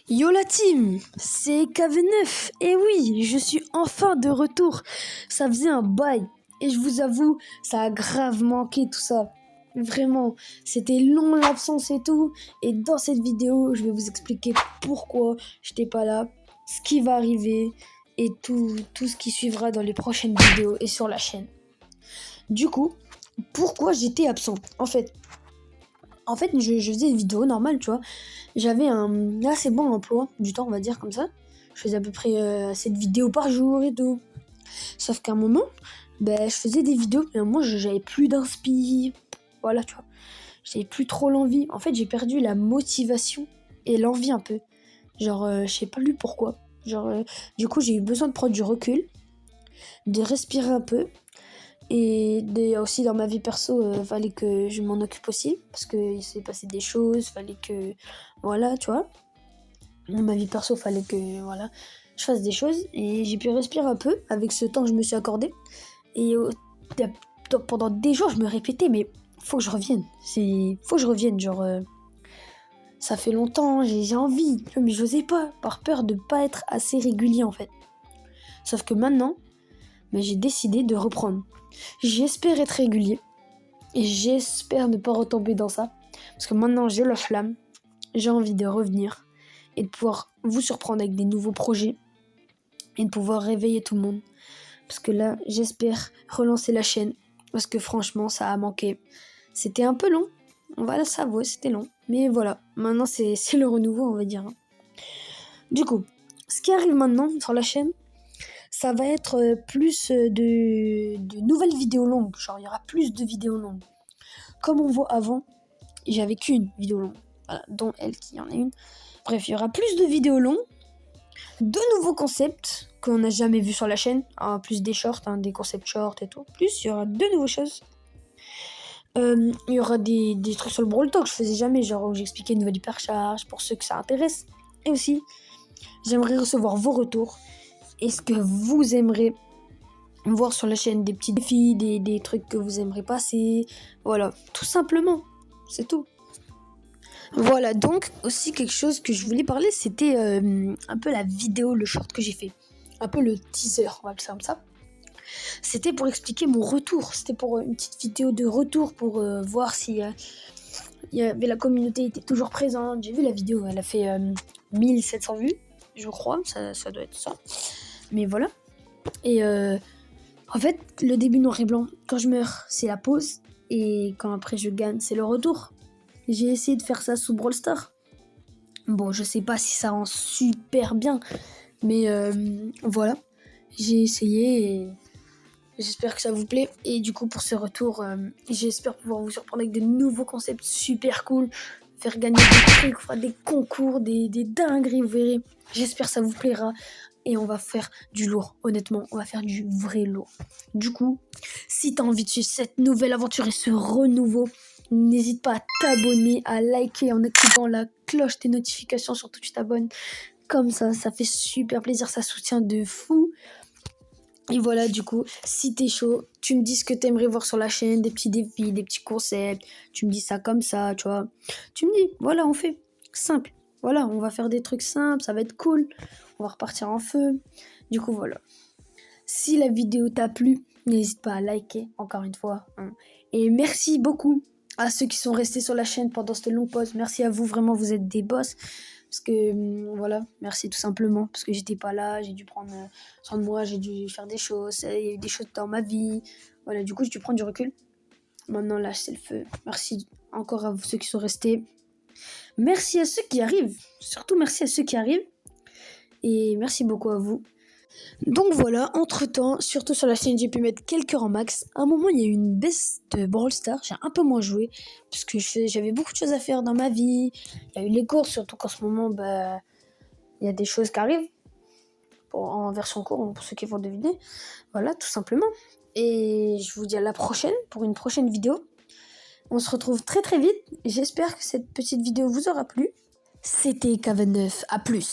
Yo la team, c'est KV9. Et oui, je suis enfin de retour. Ça faisait un bail. Et je vous avoue, ça a grave manqué tout ça. Vraiment, c'était long l'absence et tout. Et dans cette vidéo, je vais vous expliquer pourquoi j'étais pas là, ce qui va arriver et tout ce qui suivra dans les prochaines vidéos et sur la chaîne. Du coup, pourquoi j'étais absent? En fait, je faisais des vidéos normales, tu vois. J'avais un assez bon emploi du temps, on va dire comme ça. Je faisais à peu près 7 vidéos par jour et tout. Sauf qu'à un moment, je faisais des vidéos, mais moi, j'avais plus d'inspi. Voilà, tu vois. J'avais plus trop l'envie. En fait, j'ai perdu la motivation et l'envie un peu. Je sais pas lui pourquoi. Du coup, j'ai eu besoin de prendre du recul, de respirer un peu. Et aussi dans ma vie perso, fallait que je m'en occupe aussi, parce qu'il s'est passé des choses, fallait que, voilà, tu vois. Dans ma vie perso, fallait que, voilà, je fasse des choses. Et j'ai pu respirer un peu avec ce temps que je me suis accordé. Et pendant des jours, je me répétais, mais faut que je revienne. Faut que je revienne, ça fait longtemps, j'ai envie, mais j'osais pas, par peur de pas être assez régulier en fait. Sauf que maintenant, j'ai décidé de reprendre. J'espère être régulier et j'espère ne pas retomber dans ça, parce que maintenant j'ai la flamme, j'ai envie de revenir et de pouvoir vous surprendre avec des nouveaux projets et de pouvoir réveiller tout le monde, parce que là j'espère relancer la chaîne, parce que franchement ça a manqué. C'était un peu long, on va s'avouer, c'était long, mais voilà, maintenant c'est le renouveau, on va dire. Du coup, ce qui arrive maintenant sur la chaîne, ça va être plus de nouvelles vidéos longues. Genre, il y aura plus de vidéos longues. Comme on voit avant, j'avais qu'une vidéo longue. Voilà, dont elle qui en a une. Bref, il y aura plus de vidéos longues. De nouveaux concepts qu'on n'a jamais vus sur la chaîne. Plus des shorts, des concepts shorts et tout. Plus, il y aura de nouvelles choses. Il y aura des trucs sur le Brawl Talk que je faisais jamais. Genre, où j'expliquais une nouvelle hypercharge pour ceux que ça intéresse. Et aussi, j'aimerais recevoir vos retours. Est-ce que vous aimerez voir sur la chaîne des petits défis, des trucs que vous aimeriez passer, voilà, tout simplement, c'est tout. Voilà, donc aussi quelque chose que je voulais parler, c'était un peu la vidéo, le short que j'ai fait, un peu le teaser, on va appeler ça comme ça. C'était pour expliquer mon retour, c'était pour une petite vidéo de retour pour voir si la communauté était toujours présente. J'ai vu la vidéo, elle a fait 1700 vues, je crois, ça doit être ça, mais voilà. Et en fait, le début noir et blanc, quand je meurs, c'est la pause. Et quand après je gagne, c'est le retour. J'ai essayé de faire ça sous Brawl Stars. Bon, je sais pas si ça rend super bien. Mais voilà. J'ai essayé et j'espère que ça vous plaît. Et du coup, pour ce retour, j'espère pouvoir vous surprendre avec de nouveaux concepts super cool. Faire gagner des trucs, faire des concours, des dingueries, vous verrez. J'espère que ça vous plaira. Et on va faire du lourd, honnêtement, on va faire du vrai lourd. Du coup, si t'as envie de suivre cette nouvelle aventure et ce renouveau, n'hésite pas à t'abonner, à liker en activant la cloche des notifications, surtout tu t'abonnes. Comme ça fait super plaisir, ça soutient de fou. Et voilà, du coup, si t'es chaud, tu me dis ce que t'aimerais voir sur la chaîne, des petits défis, des petits concepts, tu me dis ça comme ça, tu vois. Tu me dis, voilà, on fait simple. Voilà, on va faire des trucs simples, ça va être cool. On va repartir en feu. Du coup, voilà. Si la vidéo t'a plu, n'hésite pas à liker, encore une fois. Et merci beaucoup à ceux qui sont restés sur la chaîne pendant cette longue pause. Merci à vous, vraiment, vous êtes des boss. Parce que, voilà, merci tout simplement. Parce que j'étais pas là, j'ai dû prendre soin de moi, j'ai dû faire des choses. Il y a eu des choses dans ma vie. Voilà, du coup, j'ai dû prendre du recul. Maintenant, là, c'est le feu. Merci encore à ceux qui sont restés. Merci à ceux qui arrivent. Surtout merci à ceux qui arrivent. Et merci beaucoup à vous. Donc voilà, entre-temps, surtout sur la chaîne, j'ai pu mettre quelques rangs max. À un moment, il y a eu une baisse de Brawl Stars. J'ai un peu moins joué parce que j'avais beaucoup de choses à faire dans ma vie. Il y a eu les courses, surtout qu'en ce moment, il y a des choses qui arrivent en version courte, pour ceux qui vont deviner. Voilà, tout simplement. Et je vous dis à la prochaine pour une prochaine vidéo. On se retrouve très très vite. J'espère que cette petite vidéo vous aura plu. C'était KV9, à plus.